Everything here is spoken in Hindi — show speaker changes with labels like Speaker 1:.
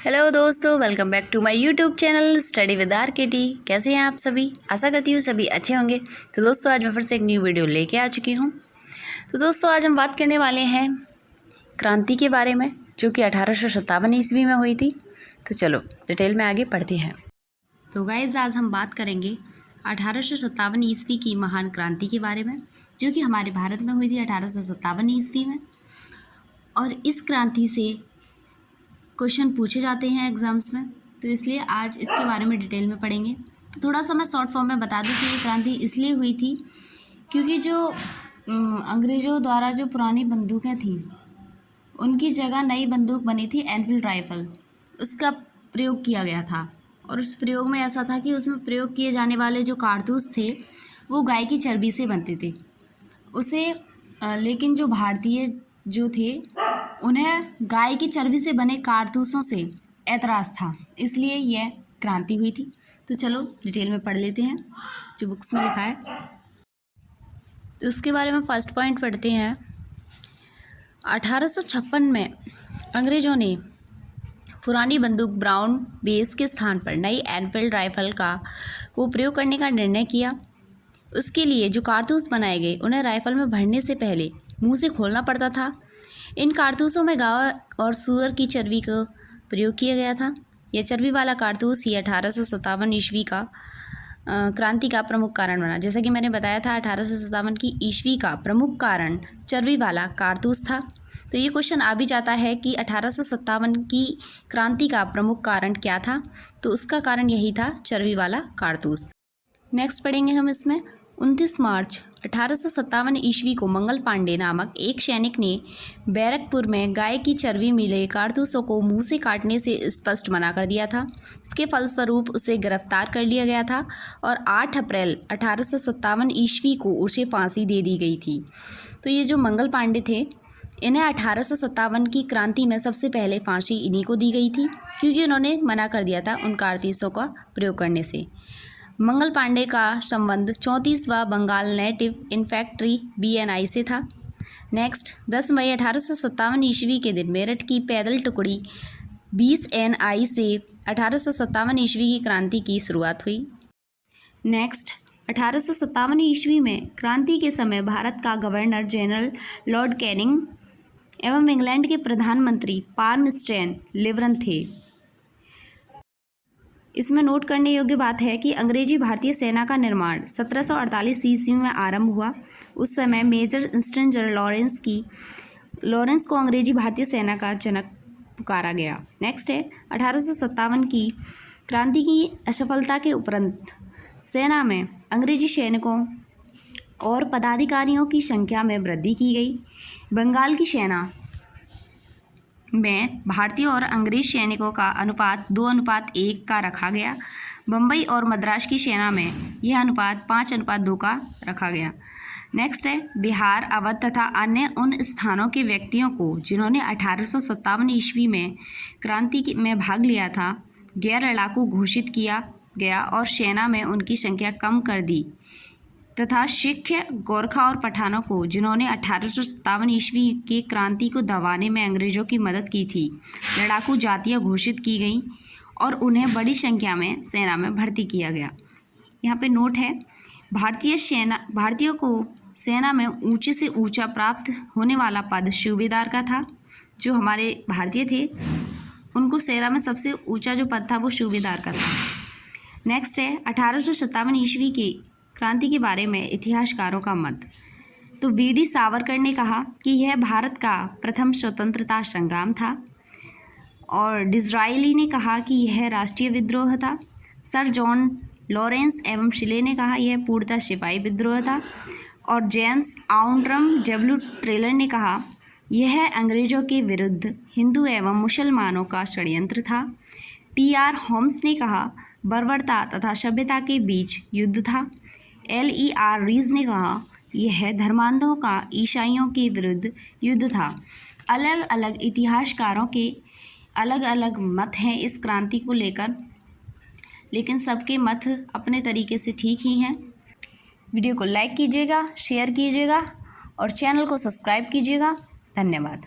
Speaker 1: हेलो दोस्तों, welcome back to my YouTube channel study with RKT। कैसे हैं आप सभी? आशा करती हूँ सभी अच्छे होंगे। तो दोस्तों आज मैं फिर से एक न्यू वीडियो लेके आ चुकी हूँ। तो दोस्तों आज हम बात करने वाले हैं क्रांति के बारे में, जो कि 1857 ईस्वी में हुई थी। तो चलो डिटेल में आगे पढ़ते हैं। तो गाइज आज हम बात करेंगे 1857 ईस्वी की महान क्रांति के बारे में, जो कि हमारे भारत में हुई थी 1857 ईस्वी में। और इस क्रांति से क्वेश्चन पूछे जाते हैं एग्ज़ाम्स में, तो इसलिए आज इसके बारे में डिटेल में पढ़ेंगे। तो थोड़ा सा मैं शॉर्ट फॉर्म में बता दूं कि ये क्रांति इसलिए हुई थी क्योंकि जो अंग्रेज़ों द्वारा जो पुरानी बंदूकें थीं उनकी जगह नई बंदूक बनी थी एनफील्ड राइफ़ल, उसका प्रयोग किया गया था। और उस प्रयोग में ऐसा था कि उसमें प्रयोग किए जाने वाले जो कारतूस थे वो गाय की चर्बी से बनते थे लेकिन जो भारतीय जो थे उन्हें गाय की चर्बी से बने कारतूसों से ऐतराज़ था, इसलिए यह क्रांति हुई थी। तो चलो डिटेल में पढ़ लेते हैं जो बुक्स में लिखा है। तो उसके बारे में फर्स्ट पॉइंट पढ़ते हैं। 1856 में अंग्रेज़ों ने पुरानी बंदूक ब्राउन बेस के स्थान पर नई एनफील्ड राइफल को प्रयोग करने का निर्णय किया। उसके लिए जो कारतूस बनाए गए उन्हें राइफल में भरने से पहले मुंह से खोलना पड़ता था। इन कारतूसों में गाय और सूअर की चर्बी का प्रयोग किया गया था। यह चर्बी वाला कारतूस ही 1857 ईस्वी का क्रांति का प्रमुख कारण बना। जैसा कि मैंने बताया था 1857 की ईस्वी का प्रमुख कारण चर्बी वाला कारतूस था। तो ये क्वेश्चन आ भी जाता है कि 1857 की क्रांति का प्रमुख कारण क्या था, तो उसका कारण यही था चर्बी वाला कारतूस। नेक्स्ट पढ़ेंगे हम इसमें 29 मार्च 1857 ईस्वी को मंगल पांडे नामक एक सैनिक ने बैरकपुर में गाय की चर्बी मिले कारतूसों को मुंह से काटने से स्पष्ट मना कर दिया था। इसके फलस्वरूप उसे गिरफ्तार कर लिया गया था और 8 अप्रैल 1857 ईस्वी को उसे फांसी दे दी गई थी। तो ये जो मंगल पांडे थे, इन्हें 1857 की क्रांति में सबसे पहले फांसी इन्हीं को दी गई थी, क्योंकि उन्होंने मना कर दिया था उन कारतूसों का प्रयोग करने से। मंगल पांडे का संबंध 34वां बंगाल नेटिव इन्फैंट्री BNI से था। नेक्स्ट 10 मई 1857 ईस्वी के दिन मेरठ की पैदल टुकड़ी 20 NI से 1857 ईस्वी की क्रांति की शुरुआत हुई। नेक्स्ट 1857 ईस्वी में क्रांति के समय भारत का गवर्नर जनरल लॉर्ड कैनिंग एवं इंग्लैंड के प्रधानमंत्री पाल्मस्टन लिवरन थे। इसमें नोट करने योग्य बात है कि अंग्रेजी भारतीय सेना का निर्माण 1748 ईस्वी में आरंभ हुआ। उस समय मेजर इंस्टेंट जनरल लॉरेंस को अंग्रेजी भारतीय सेना का जनक पुकारा गया। नेक्स्ट है 1857 की क्रांति की असफलता के उपरांत सेना में अंग्रेजी सैनिकों और पदाधिकारियों की संख्या में वृद्धि की गई। बंगाल की सेना में भारतीय और अंग्रेज सैनिकों का अनुपात 2:1 का रखा गया। बम्बई और मद्रास की सेना में यह अनुपात 5:2 का रखा गया। नेक्स्ट है बिहार, अवध तथा अन्य उन स्थानों के व्यक्तियों को जिन्होंने 1857 ईस्वी में क्रांति में भाग लिया था गैर लड़ाकू घोषित किया गया और सेना में उनकी संख्या कम कर दी, तथा सिख, गोरखा और पठानों को जिन्होंने 1857 ईस्वी के क्रांति को दबाने में अंग्रेज़ों की मदद की थी लड़ाकू जातियाँ घोषित की गईं और उन्हें बड़ी संख्या में सेना में भर्ती किया गया। यहाँ पे नोट है भारतीयों को सेना में ऊंचे से ऊंचा प्राप्त होने वाला पद सूबेदार का था। जो हमारे भारतीय थे उनको सेना में सबसे ऊँचा जो पद था वो सूबेदार का था। नेक्स्ट है 1857 ईस्वी की क्रांति के बारे में इतिहासकारों का मत। तो BD सावरकर ने कहा कि यह भारत का प्रथम स्वतंत्रता संग्राम था और डिज़रायली ने कहा कि यह राष्ट्रीय विद्रोह था। सर जॉन लॉरेंस एवं शिले ने कहा यह पूर्णतः सिपाही विद्रोह था और जेम्स आउंड्रम W ट्रेलर ने कहा यह अंग्रेज़ों के विरुद्ध हिंदू एवं मुसलमानों का षड्यंत्र था। TR होम्स ने कहा बर्बरता तथा सभ्यता के बीच युद्ध था। LER रीज ने कहा यह धर्मांधों का ईसाइयों के विरुद्ध युद्ध था। अलग अलग इतिहासकारों के अलग अलग मत हैं इस क्रांति को लेकर, लेकिन सबके मत अपने तरीके से ठीक ही हैं। वीडियो को लाइक कीजिएगा, शेयर कीजिएगा और चैनल को सब्सक्राइब कीजिएगा। धन्यवाद।